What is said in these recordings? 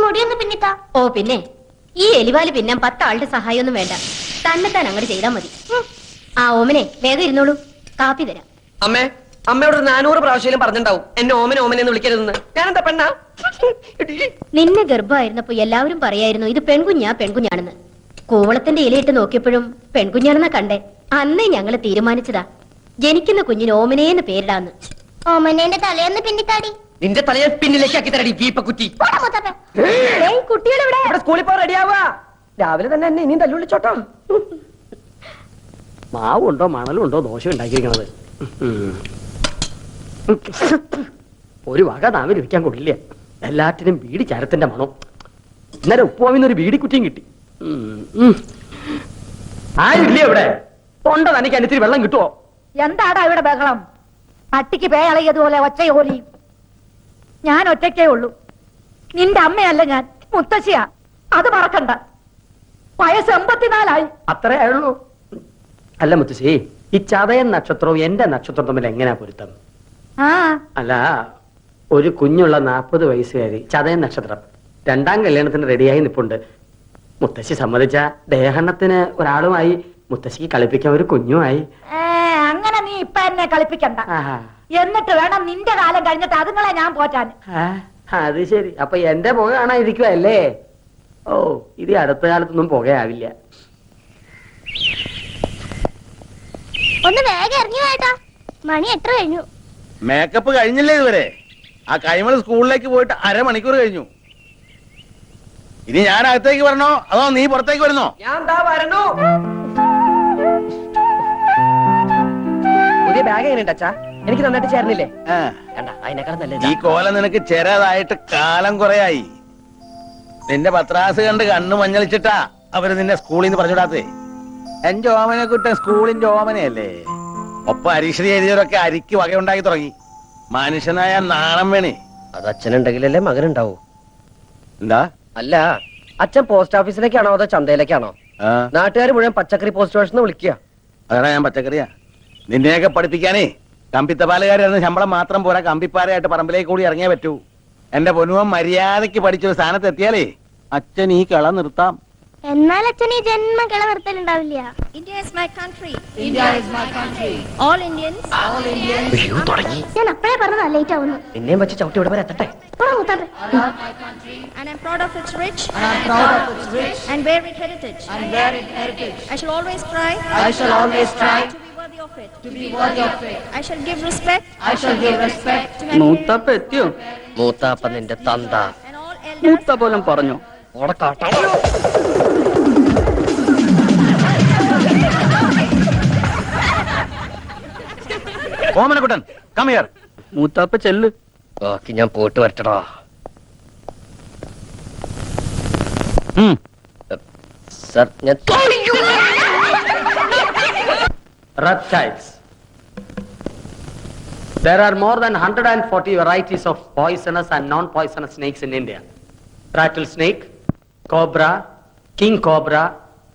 മുടിയൊന്ന് പിന്നിത്താ. ഓ പിന്നെ ഈ എലിവാല് പിന്നെ 10 ആളുടെ സഹായമൊന്നും വേണ്ട, തന്നെത്താൻ അങ്ങോട്ട് ചെയ്താൽ മതി. ആ ഓമനെ വേഗം ഇരുന്നോളൂ, കാപ്പി തരാം. അമ്മേ, അമ്മയോട് 400 പ്രാവശ്യം പറഞ്ഞിട്ടുണ്ടാവും എന്നെ ഓമനെ ഓമനെന്ന് വിളിക്കരുതെന്ന്. ഞാനെന്താ പെണ്ണാ? നിന്നെ ഗർഭമായിരുന്നപ്പോ എല്ലാവരും പറയായിരുന്നു ഇത് പെൺകുഞ്ഞാണെന്ന്. കൂവളത്തിന്റെ ഇലയിട്ട് നോക്കിയപ്പോഴും പെൺകുഞ്ഞാണെന്നാ കണ്ടേ. അന്നേ ഞങ്ങള് തീരുമാനിച്ചതാ ജനിക്കുന്ന കുഞ്ഞിന് ഓമനേന്ന് പേരിടാന്ന്. ഓമനേന്റെ തലയൊന്ന് പിന്നിത്താടി. നിന്റെ തലയെ പിന്നിലേക്ക് ആക്കി തരടി വീപ്പക്കുറ്റി. കുട്ടികളെവിടെ? സ്കൂളിൽ പോ, റെഡിയാവാ. രാവിലെ തന്നെ എന്നെ ഇനിയും തല്ലുവിളിച്ചോട്ടോ. മാവുണ്ടോ മണലുണ്ടോ ദോശ ഉണ്ടാക്കിയിരിക്കണത്? ഒരു വക നാവിൽ ഇരിക്കാൻ കൊള്ളില്ല. എല്ലാറ്റിനും ബീഡി ചരത്തിന്റെ മണം. ഇന്നലെ ഉപ്പുവാമിന്നൊരു ബീഡിക്കുറ്റിയും കിട്ടി. ആരില്ലേ ഇവിടെ? തൊണ്ട തനിക്ക് അനുസരിച്ച് വെള്ളം കിട്ടുമോ? എന്താടാ ഇവിടെ ബഹളം? പട്ടിക്ക് പേയളയതുപോലെ ഒച്ചയോലി. ഞാൻ ഒറ്റയ്ക്കേ ഉള്ളൂ. നിന്റെ അമ്മയല്ല ഞാൻ, മുത്തശ്ശിയാ. അത് മറക്കണ്ട. വയസ്സ് 84 അത്രേ ആയുള്ളൂ. അല്ല മുത്തശ്ശി, ഈ ചതയൻ നക്ഷത്രവും എന്റെ നക്ഷത്രം തമ്മിൽ എങ്ങനെയാ പൊരുത്തം? അല്ല, ഒരു കുഞ്ഞുള്ള 40 വയസ്സുകാരി, ചതയൻ നക്ഷത്രം, 2ാം കല്യാണത്തിന് റെഡിയായി നിപ്പുണ്ട്. മുത്തശ്ശി സമ്മതിച്ച ദേഹണ്ണത്തിന് ഒരാളുമായി, മുത്തശ്ശിക്ക് കളിപ്പിക്കാൻ ഒരു കുഞ്ഞുമായി. അങ്ങനെ നീ ഇപ്പൊ എന്നെ കളിപ്പിക്കണ്ട. എന്നിട്ട് വേണം നിന്റെ കാലം കഴിഞ്ഞിട്ട് അതുങ്ങളെ ഞാൻ പോറ്റാൻ. അത് ശരി. അപ്പൊ എന്റെ പുക കാണാതിരിക്കുവല്ലേ? ഓ, ഇത് അടുത്ത കാലത്തൊന്നും പുകയാവില്ല. ഒന്ന് വേഗം ഇറങ്ങി വേട്ടാ, മണി എത്ര കഴിഞ്ഞു? മേക്കപ്പ് കഴിഞ്ഞില്ലേ ഇതുവരെ? ആ കൈമൾ സ്കൂളിലേക്ക് പോയിട്ട് 1/2 മണിക്കൂർ കഴിഞ്ഞു. ഇനി ഞാൻ അകത്തേക്ക് വരണോ അതോ നീ പുറത്തേക്ക് വരുന്നോ? ഞാൻ എന്താ വരണു. പുതിയ ബാഗ് എങ്ങനെയുണ്ട് അച്ഛാ? എനിക്ക് നന്നായിട്ട് ചേർന്നില്ലേ? അതിനേക്കാൾ നല്ല ഈ കോല നിനക്ക് ചെറുതായിട്ട് കാലം കുറയായി. നിന്റെ പത്രാസ് കണ്ട് കണ്ണു മഞ്ഞളിച്ചിട്ടാ അവര് നിന്നെ സ്കൂളിൽ നിന്ന് പറഞ്ഞുവിടാത്തേ. എന്റെ ഓമനെ കുട്ടൻ സ്കൂളിന്റെ ഓമനയല്ലേ. ഒപ്പം അരീക്ഷണി എഴുതിയവരൊക്കെ അരിക്ക് വകയുണ്ടാക്കി തുടങ്ങി. മനുഷ്യനായ നാണം വേണേ. അത് അച്ഛനുണ്ടെങ്കിലല്ലേ മകനുണ്ടാവൂ. എന്താ? അല്ല, അച്ഛൻ പോസ്റ്റ് ഓഫീസിലേക്കാണോ അതോ ചന്തയിലേക്കാണോ? നാട്ടുകാർ മുഴുവൻ പച്ചക്കറി പോസ്റ്റ് സ്റ്റേഷൻ വിളിക്കുക. അതാണ് ഞാൻ പച്ചക്കറിയാ. നിന്നെയൊക്കെ പഠിപ്പിക്കാനേ കമ്പിത്തപാലുകാരായിരുന്ന ശമ്പളം മാത്രം പോരാ, കമ്പിപ്പാരയായിട്ട് പറമ്പിലേക്ക് കൂടി ഇറങ്ങിയേ പറ്റൂ. എന്റെ പൊന്നുവൻ മര്യാദയ്ക്ക് പഠിച്ചൊരു സ്ഥാനത്ത് എത്തിയാലേ അച്ഛൻ ഈ കള നിർത്താം. എന്നാൽ അച്ഛൻ ഈ ജന്മ കിള നിർത്തലുണ്ടാവില്ല. India is my country. India is my country. All Indians. All Indians. ഞാൻ അപ്പഴേ പറഞ്ഞതാ ലേറ്റ് ആവുന്നു. എന്നെയും വെച്ച് ചവിട്ടി ഇവിടെ വരെ എത്തട്ടെ. And I'm proud of its rich. And I'm proud of its rich. And varied heritage. And varied heritage. I shall always try. I shall always try. To be worthy of it. To be worthy of it. I shall give respect. I shall give respect. മൂത്താപ്പ എത്തിയോ? മൂത്താപ്പ നിന്റെ തന്ത. And all elders. മൂത്ത പോലും പറഞ്ഞു. Omanakuttan come here. മൂത്താപ്പ ചെല്ല്. ബാക്കി ഞാൻ പോയിട്ട് വരട്ടടാ. സർ, ഞാൻ Reptiles. There are more than 140 varieties of poisonous and non-poisonous snakes in India. Rattlesnake, cobra, king cobra,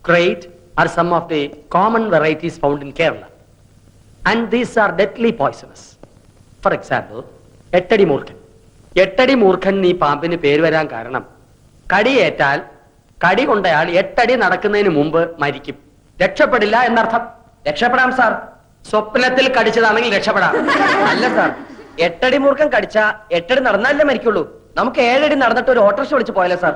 crate are some of the common varieties found in Kerala. And these are deadly poisonous. For example, എട്ടടി മൂർഖൻ. എട്ടടി മൂർഖൻ ഈ പാമ്പിന് പേര് വരാൻ കാരണം കടിയേറ്റാൽ കടി കൊണ്ടയാൾ 8 അടി നടക്കുന്നതിന് മുമ്പ് മരിക്കും. രക്ഷപ്പെടില്ല എന്നർത്ഥം. രക്ഷപ്പെടാം സാർ. സ്വപ്നത്തിൽ കടിച്ചതാണെങ്കിൽ രക്ഷപ്പെടാം. അല്ല സാർ, 8 അടി മൂർഖൻ കടിച്ച 8 അടി നടന്നാലേ മരിക്കുള്ളൂ. നമുക്ക് 7 അടി നടന്നിട്ട് ഒരു ഓട്ടോറിക്ഷ വിളിച്ച് പോയല്ലോ സാർ.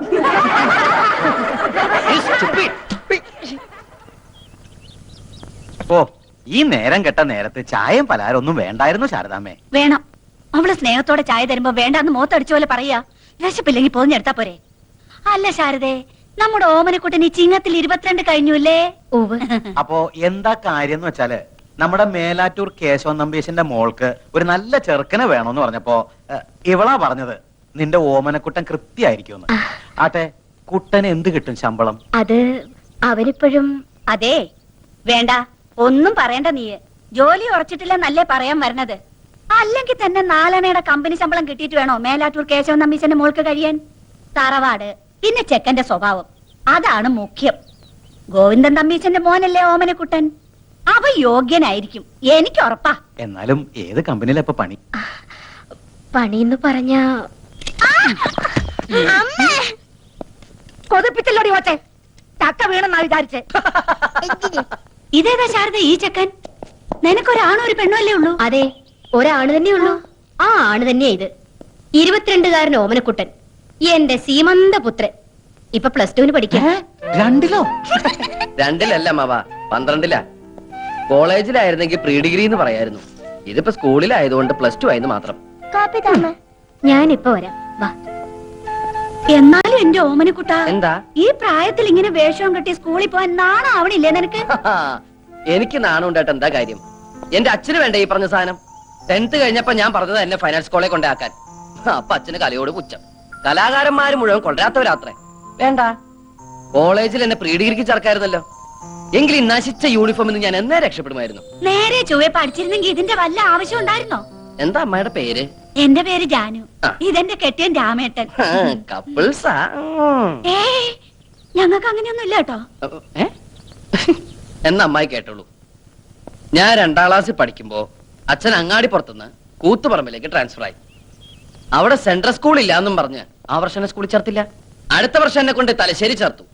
ഓ, ഈ നേരം കെട്ട നേരത്ത് ചായയും പലഹാരം ഒന്നും വേണ്ടായിരുന്നു ശാരദാമ്മേ. വേണം. അവള് സ്നേഹത്തോടെ ചായ തരുമ്പോ വേണ്ടാന്ന് മോത്തടിച്ച പോലെ പറയാ. വിശപ്പില്ലെങ്കിൽ പോഞ്ഞെടുത്താ പോരെ. അല്ല ശാരദേ, നമ്മുടെ ഓമനക്കുട്ടൻ ഈ ചിങ്ങത്തിൽ 22 കഴിഞ്ഞുല്ലേ? അപ്പോ എന്താ കാര്യം എന്ന് വെച്ചാല് നമ്മുടെ മേലാറ്റൂർ കേശവൻ നമ്പീശന്റെ മോൾക്ക് ഒരു നല്ല ചെറുക്കനെ വേണമെന്ന് പറഞ്ഞപ്പോ ഇവളാ പറഞ്ഞത് നിന്റെ ഓമനക്കുട്ടൻ കൃത്യായിരിക്കും. ആട്ടെ, കുട്ടന് എന്ത് കിട്ടും ശമ്പളം? അത് അവരിപ്പോഴും. അതെ, വേണ്ട, ഒന്നും പറയണ്ട. നീ ജോലി ഉറച്ചിട്ടില്ല നല്ലേ പറയാൻ വരണത്. അല്ലെങ്കിൽ തന്നെ 4 അണയുടെ കമ്പനി ശമ്പളം കിട്ടിയിട്ട് വേണോ മേലാറ്റൂർ കേശവൻ നമ്പീശന്റെ മോൾക്ക് കഴിയാൻ? തറവാട്, പിന്നെ ചെക്കന്റെ സ്വഭാവം, അതാണ് മുഖ്യം. ഗോവിന്ദൻ തമ്പീശന്റെ മോനല്ലേ ഓമനക്കുട്ടൻ. അവ യോഗ്യനായിരിക്കും, എനിക്ക് ഉറപ്പാ. എന്നാലും ഏത് കമ്പനിയിലാ ഇപ്പൊ പണി? പണിന്ന് പറഞ്ഞ കൊതിപ്പിച്ചല്ലോടി ഓച്ചെ ചക്ക വീണെന്നാ വിചാരിച്ചേ. ഇതേതാ ശാരദ ഈ ചെക്കൻ? നിനക്കൊരാണോ ഒരു പെണ്ണോ അല്ലേ ഉള്ളൂ? അതെ, ഒരാണ് തന്നെയുള്ളൂ. ആ ആണ് തന്നെയാ ഇത്. 22-കാരൻ ഓമനക്കുട്ടൻ, എന്റെ സീമന്ത പുത്രൻ. ഇപ്പൊ +2 പഠിക്കാം. രണ്ടിലല്ല മാവ, 12ലാ. കോളേജിലായിരുന്നെങ്കിൽ പ്രീ ഡിഗ്രി എന്ന് പറയായിരുന്നു. ഇതിപ്പോ സ്കൂളിലായതുകൊണ്ട് +2 ആയെന്ന് മാത്രം. കാപ്പി താമ. ഞാനിപ്പോ വരാം, വാ. എന്നാലും എന്റെ ഓമനക്കുട്ട, എന്താ? ഈ പ്രായത്തിൽ ഇങ്ങനെ വേഷവും കെട്ടി സ്കൂളിൽ പോവാൻ നാണാവണില്ലേ നിനക്ക്? എനിക്ക് നാണം ഉണ്ടായിട്ട് എന്താ കാര്യം? എന്റെ അച്ഛന് വേണ്ട ഈ പറഞ്ഞ സാധനം. 10th കഴിഞ്ഞപ്പോ ഞാൻ പറഞ്ഞത് എന്നെ ഫൈനാൻസ് കോളേജ് കൊണ്ടാക്കാൻ. അപ്പൊ അച്ഛന് കലയോട് പുച്ഛം. കലാകാരന്മാര് മുഴുവൻ കൊണ്ടുവരാത്തവരാത്രേ. വേണ്ട, കോളേജിൽ എന്നെ പ്രീ ഡിഗ്രിക്ക് ചേർക്കായിരുന്നല്ലോ. എങ്കിൽ ഈ നശിച്ച യൂണിഫോമിൽ നിന്ന് ഞാൻ എന്നേ രക്ഷപ്പെടുമായിരുന്നു. നേരെ ചൊവ്വെ പഠിച്ചിരുന്നെങ്കിൽ ഇതിന്റെ വല്ല ആവശ്യം ഉണ്ടായിരുന്നോ? എന്താ അമ്മയുടെ പേര്? എന്റെ പേര് ജാനു. ആ. ഇതെന്റെ കെട്ടിയൻ രാമേട്ടൻ. കപ്പിൾസാ? ഏയ്, ഞങ്ങൾക്ക് അങ്ങനെയൊന്നും ഇല്ല കേട്ടോ. ഏ? എന്നാ അമ്മായി കേട്ടോളൂ. ഞാൻ 2ാം ക്ലാസ്സിൽ പഠിക്കുമ്പോ അച്ഛൻ അങ്ങാടിപ്പുറത്തുനിന്ന് കൂത്തുപറമ്പിലേക്ക് ട്രാൻസ്ഫർ ആയി. അവിടെ സെൻട്രൽ സ്കൂൾ ഇല്ല എന്നും പറഞ്ഞ് ആ വർഷം എന്നെ സ്കൂളിൽ ചേർത്തില്ല. അടുത്ത വർഷം എന്നെ കൊണ്ട് തലശ്ശേരി ചേർത്തു.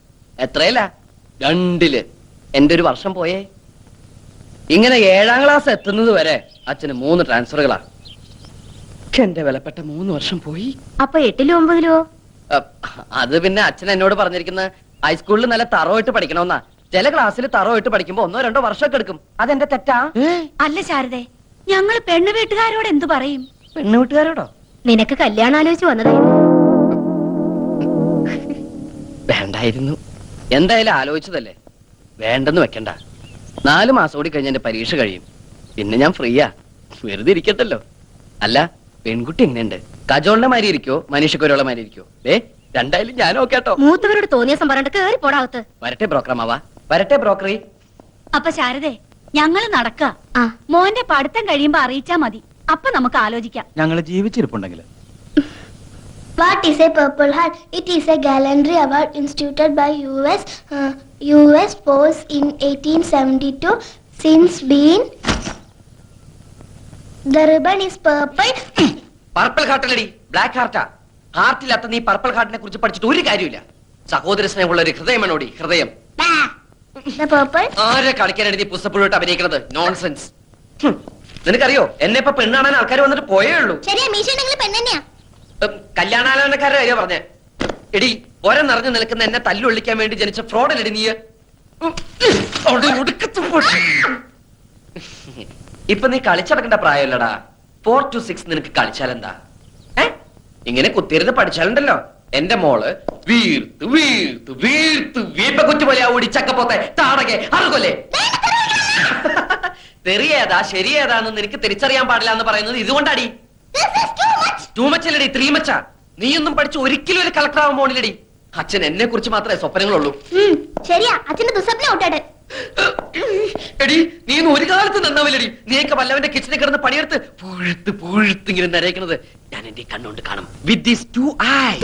എത്രയല്ല? 2ല്. എന്റെ ഒരു വർഷം പോയേ. ഇങ്ങനെ 7ാം ക്ലാസ് എത്തുന്നത് വരെ അച്ഛന് 3 ട്രാൻസ്ഫറുകളാ. എന്റെ വിലപ്പെട്ട 3 വർഷം പോയി. അപ്പൊ 8-ലോ 9-ലോ? അത് പിന്നെ അച്ഛൻ എന്നോട് പറഞ്ഞിരിക്കുന്നത് ഹൈസ്കൂളിൽ നല്ല തറവായിട്ട് പഠിക്കണമെന്നാ. ചില ക്ലാസ്സിൽ തറവായിട്ട് പഠിക്കുമ്പോ 1-2 വർഷമൊക്കെ എടുക്കും. അതെന്റെ തെറ്റാ? അല്ല ശാരദേ, ഞങ്ങൾ പെണ്ണു വീട്ടുകാരോട് എന്തു പറയും? പെണ്ണു വീട്ടുകാരോടോ? നിനക്ക് കല്യാണം ആലോചിച്ച് വന്നതായിരുന്നു. വേണ്ടായിരുന്നു. എന്തായാലും ആലോചിച്ചതല്ലേ, വേണ്ടെന്ന് വെക്കണ്ട. 4 മാസം കൂടി കഴിഞ്ഞ് എന്റെ പരീക്ഷ കഴിയും. പിന്നെ ഞാൻ ഫ്രീയാ, വെറുതെ ഇരിക്കട്ടല്ലോ. അല്ല, പെൺകുട്ടി എങ്ങനെയുണ്ട്? കജോളിന്റെ മാതിരി ഇരിക്കോ മനീഷക്കൊരുള്ള മാതിരി ഇരിക്കോ? രണ്ടായാലും ഞാൻ ഓക്കേട്ടോ. മൂത്തവരോട് തോന്നിയ പറഞ്ഞിട്ട് കേറി പോടാകത്ത്. വരട്ടെ ബ്രോക്കറമാവാ, വരട്ടെ ബ്രോക്കറി. അപ്പൊ ശാരദേ, ഞങ്ങള് നടക്ക. ആ. മോന്റെ പഠിത്തം കഴിയുമ്പോ അറിയിച്ചാ മതി. അപ്പൊ നമുക്ക് ആലോചിക്കാം. ഞങ്ങൾ ജീവിച്ചിരിപ്പുണ്ടെങ്കിൽ. What is a Purple Heart? It is a gallantry award instituted by US Force in 1872. Since been, the ribbon is purple. Purple ഹാർട്ടല്ലടി, ബ്ലാക്ക് ഹാർട്ടാ. ഹാർട്ടില്ലാത്ത നീ പർപ്പിൾ ഹാർട്ടിനെ കുറിച്ച് പഠിച്ചിട്ട് ഒരു കാര്യമില്ല. സഹോദര സ്നേഹമുള്ള ഒരു ഹൃദയമാണോടി, ഹൃദയം. The purple. ആരെ കളിക്കാനാണ് നീ പുസ്തകപ്പുഴോട്ട് അഭിനയിക്കുന്നത്? നോൺസെൻസ്. നിനക്കറിയോ, എന്നെ ഇപ്പൊ പെണ്ണാണാൻ ആൾക്കാർ വന്നിട്ട് പോയേ ഉള്ളൂ. ശരിയാ, മീശ ഉണ്ടെങ്കിൽ പെണ്ണെന്നെയാ. കല്യാണാലോചനക്കാരുടെ കാര്യം പറഞ്ഞേ. എടി, ഒര നിറഞ്ഞു നിൽക്കുന്ന എന്നെ തല്ലുള്ളിക്കാൻ വേണ്ടി ജനിച്ച ഫ്രോഡല്ലടി നീ. ഇപ്പൊ നീ കളിച്ചടക്കേണ്ട പ്രായമല്ലടാ. 4 to 6 നിനക്ക് കളിച്ചാലെന്താ? ഇങ്ങനെ കുത്തിയിരുന്ന് പഠിച്ചാലുണ്ടല്ലോ, എന്റെ മോള് വീർത്ത് വീർത്ത് വീർത്ത് വീപ്പ കുറ്റി പോലെ ഓടി ചക്കപ്പോത്തെ താടകെ അറുകൊല്ലേ. തെറിയേതാ ശരിയേതാന്ന് നിനക്ക് തിരിച്ചറിയാൻ പാടില്ല എന്ന് പറയുന്നത് ഇതുകൊണ്ടാടി. ടൂ മച്ചല്ലടി, 3 മച്ചാ. നീയൊന്നും പഠിച്ച് ഒരിക്കലും ഒരു കളക്ടർ ആവാൻ പോണില്ലടി. അച്ഛൻ എന്നെ കുറിച്ച് മാത്രമേ സ്വപ്നങ്ങളുള്ളൂ. ശരിയാ, അച്ഛന്റെ ദുസ്വപ്നം ഔട്ടാട്. എടി, നീ ഒന്നും ഒരു കാലത്ത് നന്നാവില്ലടി. നീയൊക്കെ വല്ലവന്റെ കിച്ചണിൽ കിടന്ന് പണിയെടുത്ത് പുഴുത്ത് പുഴുത്ത് ഇങ്ങനെ നരയ്ക്കുന്നത് ഞാൻ എന്റെ കണ്ണുകൊണ്ട് കാണും. With these 2 eyes.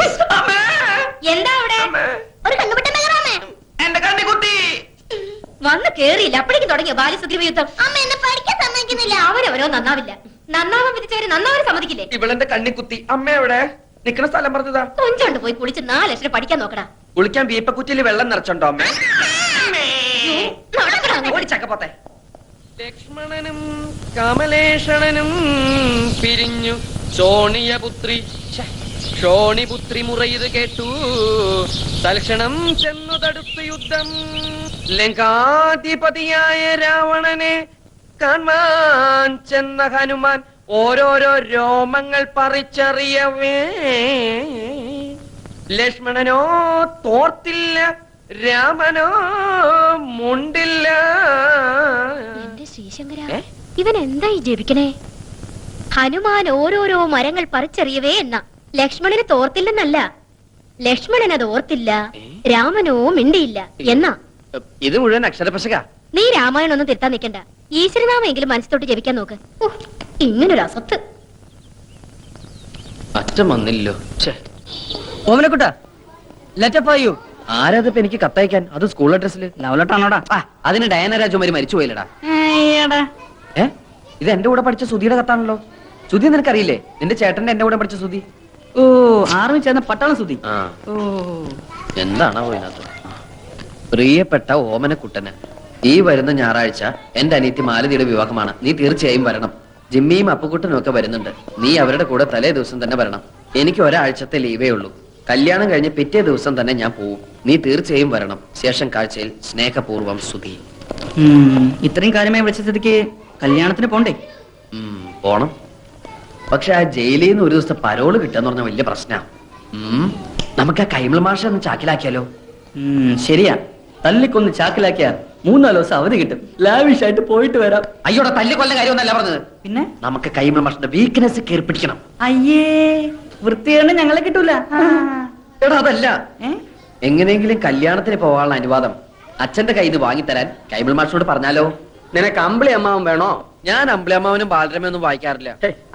എന്താ അവിടെ? ഒരു കണ്ണുപെട്ട മേഘറാമേ. എന്റെ കണ്ണി കുത്തി. വന്ന് കേറിയില്ല, അപ്പോഴേക്കും തുടങ്ങിയ ബാല്യസുഗ്രീവ യുദ്ധം. അമ്മ എന്നെ പഠിക്കാൻ സമ്മതിക്കുന്നില്ല. അവരവരോ നന്നാവില്ല. നന്നാവാൻ വിധിച്ചവര് നന്നാവരെ സമ്മതിക്കില്ലേ? ഇവളെന്റെ കണ്ണി കുത്തി. അമ്മ എവിടെ? നിക്കണ സ്ഥലം പറഞ്ഞതാ. കൊഞ്ചോണ്ട് പോയി കുളിച്ച് 4 ലക്ഷം പഠിക്കാൻ നോക്കടാ. കുളിക്കാൻ വീപ്പക്കുറ്റിയിൽ വെള്ളം നിറച്ചുണ്ടോ അമ്മ? ഓടിച്ചക്കപ്പോത്തെ. ലക്ഷ്മണനും കമലേഷണനും പിരിഞ്ഞു ശോണിയപുത്രി ശോണിപുത്രി മുറയത് കേട്ടു. തൽക്ഷണം ചെന്നു തടുത്തു യുദ്ധം. ലങ്കാധിപതിയായ രാവണനെ കാണാൻ ചെന്ന ഹനുമാൻ ഓരോരോ രോമങ്ങൾ പറിച്ചറിയവേ. ലക്ഷ്മണനോ തോർത്തില്ല, രാമനോ മുണ്ടില്ല. എന്റെ ശ്രീശങ്കര, ഇവൻ എന്തായി ജപിക്കണേ? ഹനുമാൻ ഓരോരോ മരങ്ങൾ പറിച്ചെറിയവേ എന്ന. ലക്ഷ്മണന് തോർത്തില്ലെന്നല്ല, ലക്ഷ്മണൻ അത് ഓർത്തില്ല, രാമനോ മിണ്ടിയില്ല എന്നാ. ഇത് മുഴുവൻ അക്ഷരപശക. നീ രാമായണം ഒന്നും തിരുത്താൻ നിൽക്കണ്ട. ഈശ്വരനാമെങ്കിലും മനസ്സിലോട്ട് ജപിക്കാൻ നോക്ക്. ഇങ്ങനൊരു അസത്ത്. അച്ഛൻ വന്നില്ലോ. Omanakutta, letter for you. ആരാതിപ്പോ എനിക്ക് കത്തയക്കാൻ? അത് സ്കൂൾ അഡ്രസ്സില്. ലവ് ലെറ്റർ ആണോടാ? അതിന് ഡയന രാജകുമാരി മരിച്ചു പോയില്ലടാ. ഇത് എന്റെ കൂടെ പഠിച്ച സുധിയുടെ കത്താണല്ലോ. സുധി നിനക്കറിയില്ലേ? നിന്റെ ചേട്ടന്റെ എന്റെ കൂടെ പഠിച്ച സുധി. ഓ ആർമി ചേർന്ന പട്ടാളം സുതി ആ ഓ എന്താണോ ഇതിനകത്ത്? പ്രിയപ്പെട്ട ഓമനക്കുട്ടന്, ഈ വരുന്ന ഞായറാഴ്ച എന്റെ അനിയത്തി മാലതിയുടെ വിവാഹമാണ്. നീ തീർച്ചയായും വരണം. ജിമ്മിയും അപ്പുക്കുട്ടനും ഒക്കെ വരുന്നുണ്ട്. നീ അവരുടെ കൂടെ തലേ ദിവസം തന്നെ വരണം. എനിക്ക് ഒരാഴ്ചത്തെ ലീവേ ഉള്ളൂ. കല്യാണം കഴിഞ്ഞ് പിറ്റേ ദിവസം തന്നെ ഞാൻ പോവും. നീ തീർച്ചയായും വരണം. ശേഷം കാഴ്ചയിൽ സ്നേഹപൂർവ്വം സുധി. ഇത്രയും കാര്യമായി വിളിച്ച സ്ഥിതിക്ക് കല്യാണത്തിന് പോണ്ടേ? പോണം. പക്ഷെ ആ ജയിലിൽ നിന്ന് ഒരു ദിവസത്തെ പരോള് കിട്ടാന്ന് പറഞ്ഞ വലിയ പ്രശ്നമാണ്. നമുക്ക് ആ കൈമൾ മാഷ ഒന്ന് ചാക്കിലാക്കിയാലോ? ശരിയാ, തല്ലിക്കൊന്ന് ചാക്കിലാക്കിയാ 3-4 ദിവസം അവധി കിട്ടും. ലാവിഷായിട്ട് പോയിട്ട് വരാം. അയ്യോടെ തല്ലി കൊല്ല കാര്യമൊന്നല്ല പറഞ്ഞത്. പിന്നെ നമുക്ക് കൈമൾ മാഷിന്റെ വീക്ക്നെസ് കയറി പിടിക്കണം. അയ്യേ, വൃത്തിയാണ് ഞങ്ങളെ കിട്ടൂല. എടാ അതല്ല, എങ്ങനെയെങ്കിലും കല്യാണത്തിന് പോകാനുള്ള അനുവാദം അച്ഛന്റെ കയ്യിൽ നിന്ന് വാങ്ങിത്തരാൻ കൈമൾ മാഷിനോട് പറഞ്ഞാലോ? നിനക്ക് അമ്പിളി അമ്മാവൻ വേണോ? ഞാൻ അമ്പിളിയമ്മാവനും ബാലരമയൊന്നും വായിക്കാറില്ല.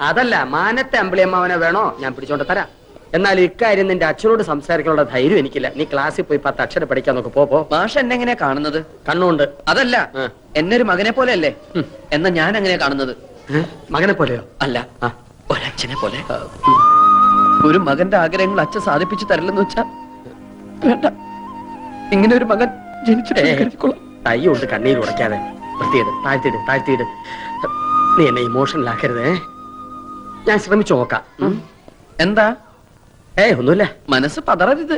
അതല്ല, മാനത്തെ അമ്പിളി അമ്മാവനെ വേണോ? ഞാൻ പിടിച്ചോണ്ട് തരാം. എന്നാൽ ഇക്കാര്യം നിന്റെ അച്ഛനോട് സംസാരിക്കാനുള്ള ധൈര്യം എനിക്കില്ല. നീ ക്ലാസ്സിൽ പോയി 10 അക്ഷരം പഠിക്കാൻ നോക്ക്. പോ. മാഷ് എന്നെ എങ്ങനെയാ കാണുന്നത്? കണ്ണുണ്ട്. അതല്ല, എന്നെ ഒരു മകനെ പോലെ അല്ലേ? എന്നാ ഞാൻ എങ്ങനെയാ കാണുന്നത്? മകനെ പോലെയോ? അല്ല, ഒരച്ഛനെ പോലെ. ഒരു മകന്റെ ആഗ്രഹങ്ങൾ അച്ഛൻ സാധിപ്പിച്ചു തരില്ലെന്ന് വെച്ചാ വേണ്ട. ഇങ്ങനെ ഒരു മകൻ ജനിച്ചിട്ട് തൈ കൊണ്ട് കണ്ണീര് ഉടയ്ക്കാതെ വൃത്തിയിട്. താഴ്ത്തിയിട്. നീ എന്നെ ഇമോഷണൽ ആക്കരുതേ. ഞാൻ ശ്രമിച്ചു നോക്കാം. എന്താ? ഒന്നുമില്ല. മനസ്സ് പതറരുത്.